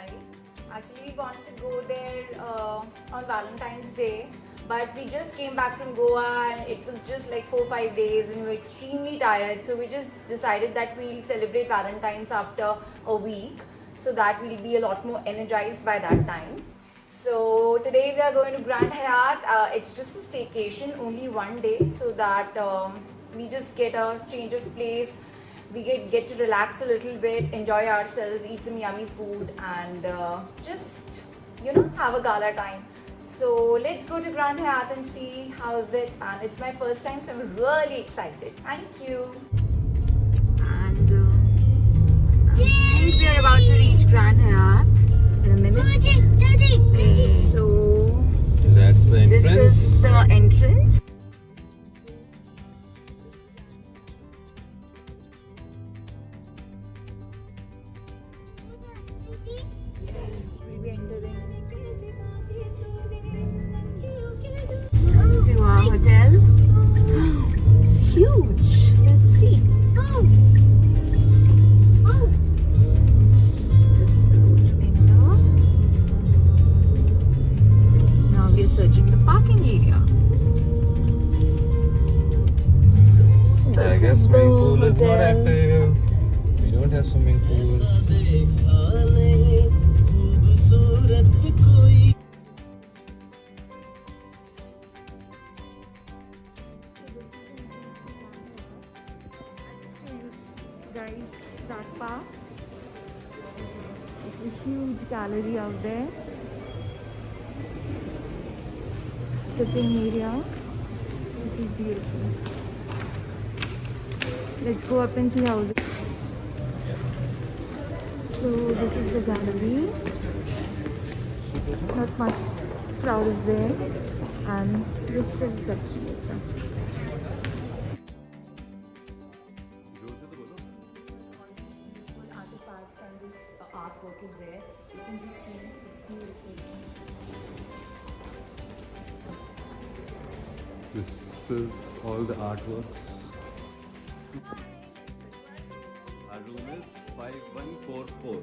Chennai. Actually, we wanted to go there on Valentine's Day, but we just came back from Goa and it was just like 4-5 days and we were extremely tired. So we just decided that we'll celebrate Valentine's after a week so that we'll be a lot more energized by that time. So today we are going to Grand Hyatt. It's just a staycation, only one day, so that we just get a change of place. We get to relax a little bit, enjoy ourselves, eat some yummy food, and just have a gala time. So let's go to Grand Hyatt and see how's it. And it's my first time, so I'm really excited. Thank you. And I think we are about to reach Grand Hyatt in a minute. So That's the entrance. this is the entrance. Yes, we'll be entering to our hotel. It's huge. Let's see. This is the road to enter. Now we are searching the parking area. So I this guess is the swimming pool is not hotel. active. We don't have swimming pool. Guys, that park. It's a huge gallery out there. Sitting area. This is beautiful. Let's go up and see how it is. So this is the gallery. Not much crowd is there. And this is the reception area. Artifacts and this artwork is there. You can just see it's beautiful. This is all the artworks. Our room is 5144.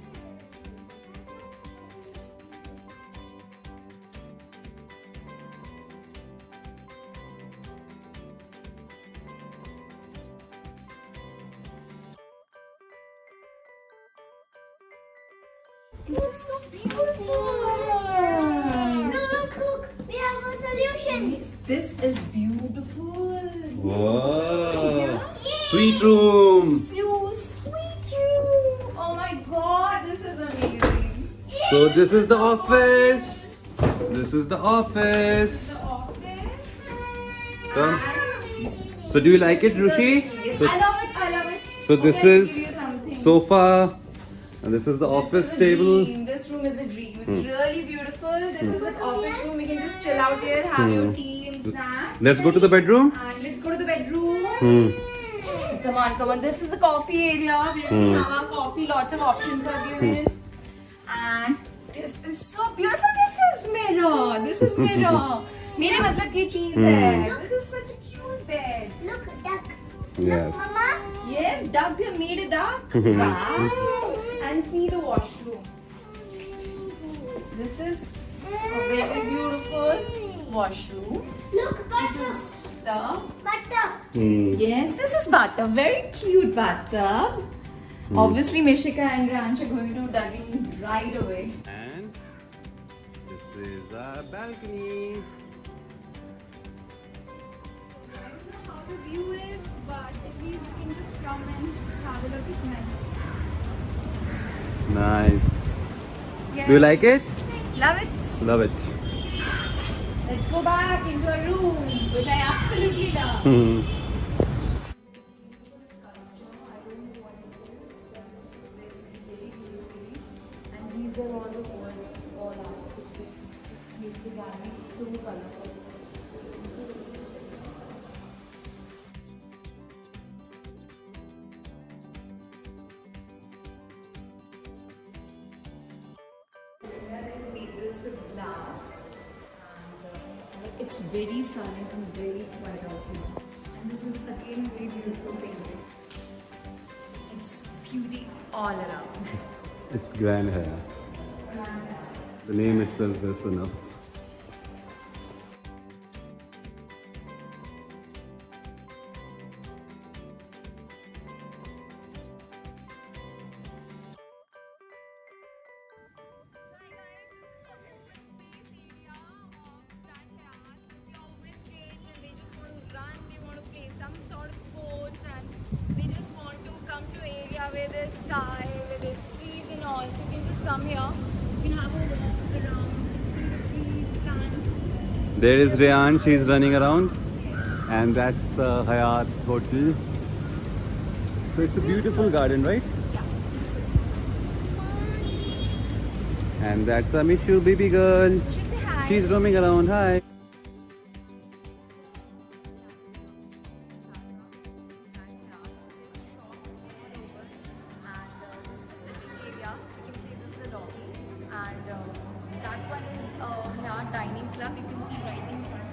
This is so beautiful. Look, we have a solution. This is beautiful. Wow! Sweet room! So sweet room. Oh my god, this is amazing. So this is the office. This is the office. The office. Come. So do you like it, Rushi? Yes, So, I love it. I love it. so this Okay, I'll give is you something. sofa, and this is the office This is a table. dream. This room is a dream. It's really beautiful. This is an office room. You can just chill out here, have your tea and snack. Let's go to the bedroom. And let's go to the bedroom. Hmm. Come on, come on. This is the coffee area. We can have our coffee. Lots of options are given. And this is so beautiful. This is mirror. This is mirror. मेरे मतलब की चीज है. This is such a cute bed. Look, duck. Yes. Mama, Yes, duck. They made a duck. Wow. And see the washroom. This is a very beautiful washroom. look, This butter. is the Butter. Hmm. yes. This is bathtub. Very cute bathtub. Obviously, Mishika and Ranch are going to dug in right away. And this is our balcony. I don't know how the view is, but at least we can just come and have a look at night. Nice. Yes. Do you like it? Love it. Love it. Let's go back into a room, which I absolutely love. Hmm. And these are all the wall arts which make the gallery so colorful. They made this with glass, and it's very silent and very quiet out here. And this is again very beautiful painting. So it's beauty all around. It's grand hair. The name itself is enough. Where there's sky, where there's trees and all, so you can just come here. You can have a walk around, see the trees, plants. There is Rayan, she's running around, and that's the Hyatt Hotel. So it's a beautiful garden, right? Yeah, it's good. And that's Amishu, baby girl. She say hi. She's roaming around. Hi. And that one is here dining club. You can see right in front.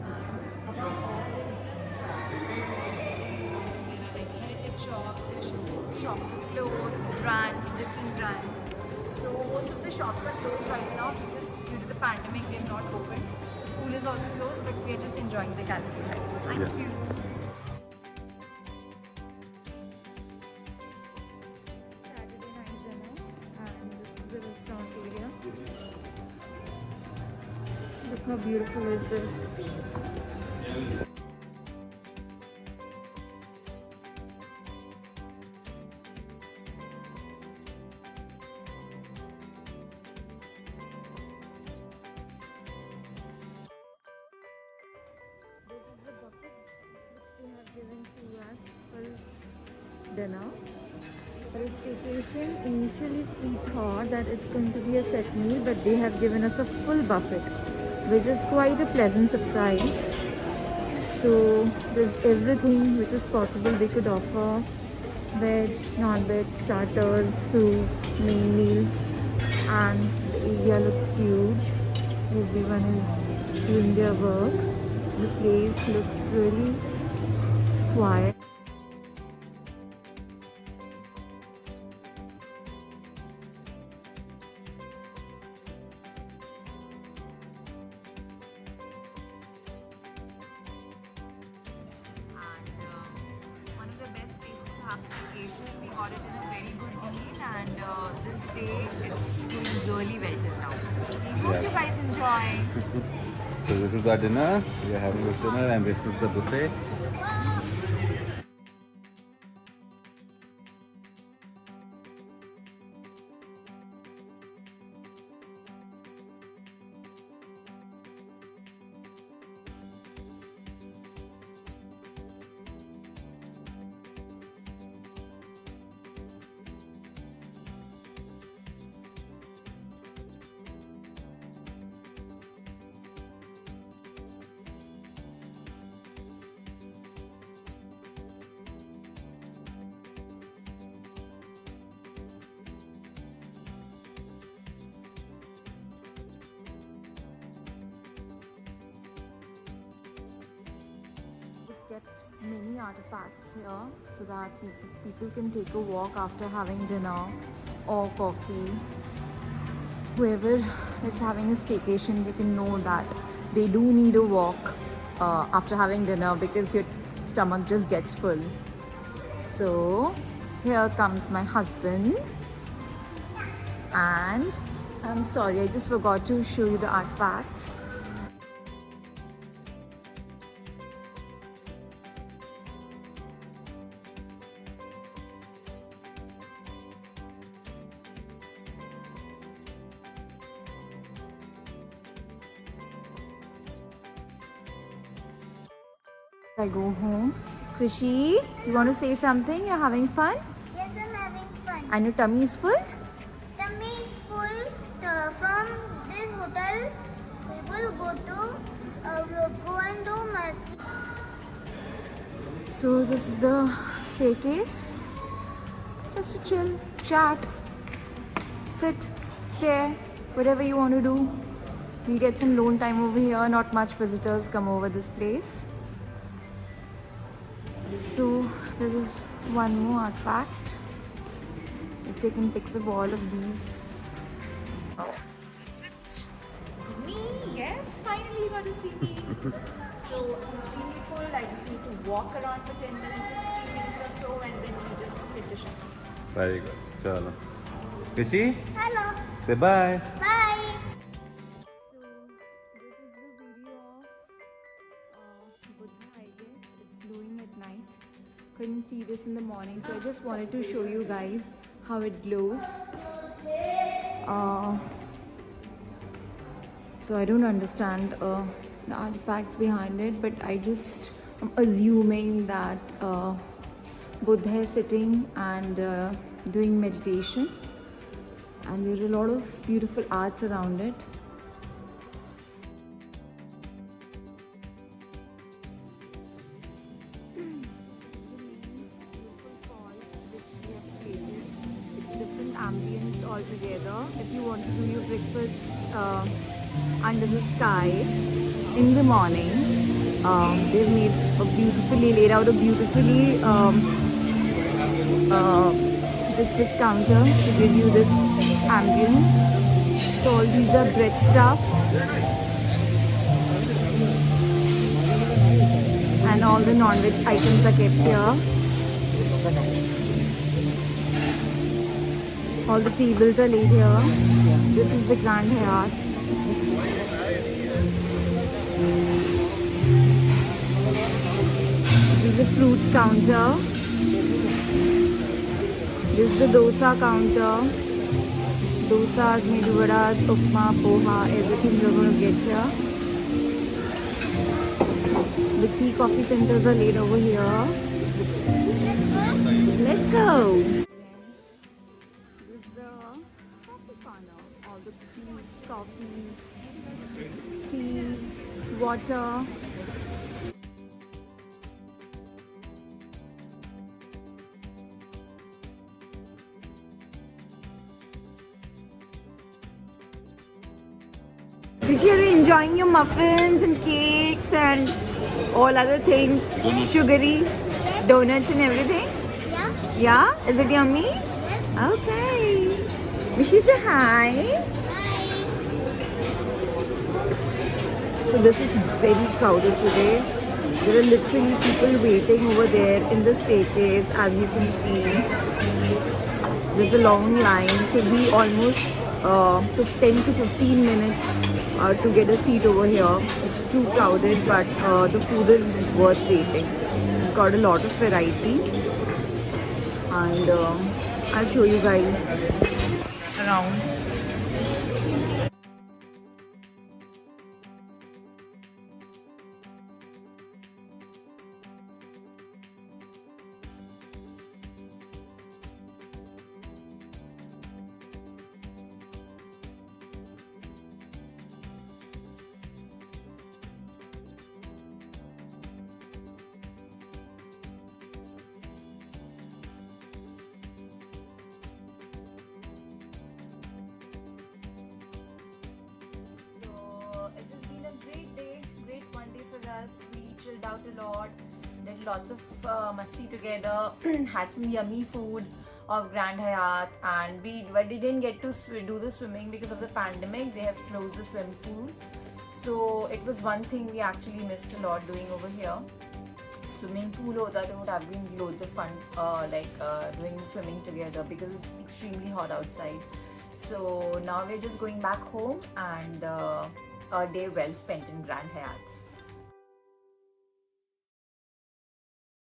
And above all, they're just shops. There are like heritage shops, there's shops of clothes, brands, different brands. So most of the shops are closed right now because due to the pandemic they're not open. The pool is also closed, but we are just enjoying the gallery right now. Thank Yeah. you. Saturday night dinner, and this is the restaurant area. Look how beautiful is this. This is the buffet which they have given to us for dinner. For a staycation, initially we thought that it's going to be a set meal, but they have given us a full buffet, which is quite a pleasant surprise. So there's everything which is possible they could offer: veg, non-veg, starters, soup, main meal, and the area looks huge. Everyone is doing their work. The place looks really quiet. One of the best places to have staycations. We got it in a very good deal, and this day it's doing really well till now. So I hope you guys enjoy. So this is our dinner. We are having this dinner, and this is the buffet. We've kept many artifacts here so that people can take a walk after having dinner or coffee. Whoever is having a staycation, they can know that they do need a walk after having dinner because your stomach just gets full. So here comes my husband, and I'm sorry, I just forgot to show you the artifacts. I go home. Krishi, you want to say something? You're having fun? Yes, I'm having fun. And your tummy is full? Tummy is full. From this hotel, we will go and do masti. So this is the staircase. Just to chill, chat, sit, stare, whatever you want to do. You'll get some lone time over here. Not much visitors come over this place. So this is one more artifact. We've taken pics of all of these. It's a yes, finally you got to see me. So I'm extremely full. I just need to walk around for 10 minutes or 15 minutes or so, and then we just hit the shop. Very good. Chalo. Rishi, Hello. say bye. Bye. So this is the video of Buddha, I guess. It's glowing at night. Couldn't see this in the morning, so I just wanted to show you guys how it glows. So I don't understand the artifacts behind it, but I just am assuming that Buddha is sitting and doing meditation, and there are a lot of beautiful arts around it. Different ambience altogether. If you want to do your breakfast under the sky in the morning, they've made a beautifully laid out a beautifully breakfast counter to give you this ambience. So all these are bread stuff, and all the non-veg items are kept here. All the tables are laid here. This is the Grand Hyatt. This is the fruits counter. This is the dosa counter. Dosas, medu vadas, upma, poha, everything you're going to get here. The tea coffee centers are laid over here. Let's go! All the teas, coffees, teas, water. Rishi, are you enjoying your muffins and cakes and all other things? Donuts. Sugary donuts and everything? Yeah. Yeah? Is it yummy? Yes. Okay. Rishi, say hi. So this is very crowded today. There are literally people waiting over there in the staircase, as you can see. There's a long line, so we almost took 10 to 15 minutes to get a seat over here. It's too crowded, but the food is worth waiting. We've got a lot of variety, and I'll show you guys around. We chilled out a lot, did lots of masti together, had some yummy food of Grand Hyatt, and we didn't get to do the swimming because of the pandemic. They have closed the swimming pool, so it was one thing we actually missed a lot doing over here. Swimming pool hota to would have been loads of fun, doing swimming together, because it's extremely hot outside. So now we're just going back home, and a day well spent in Grand Hyatt.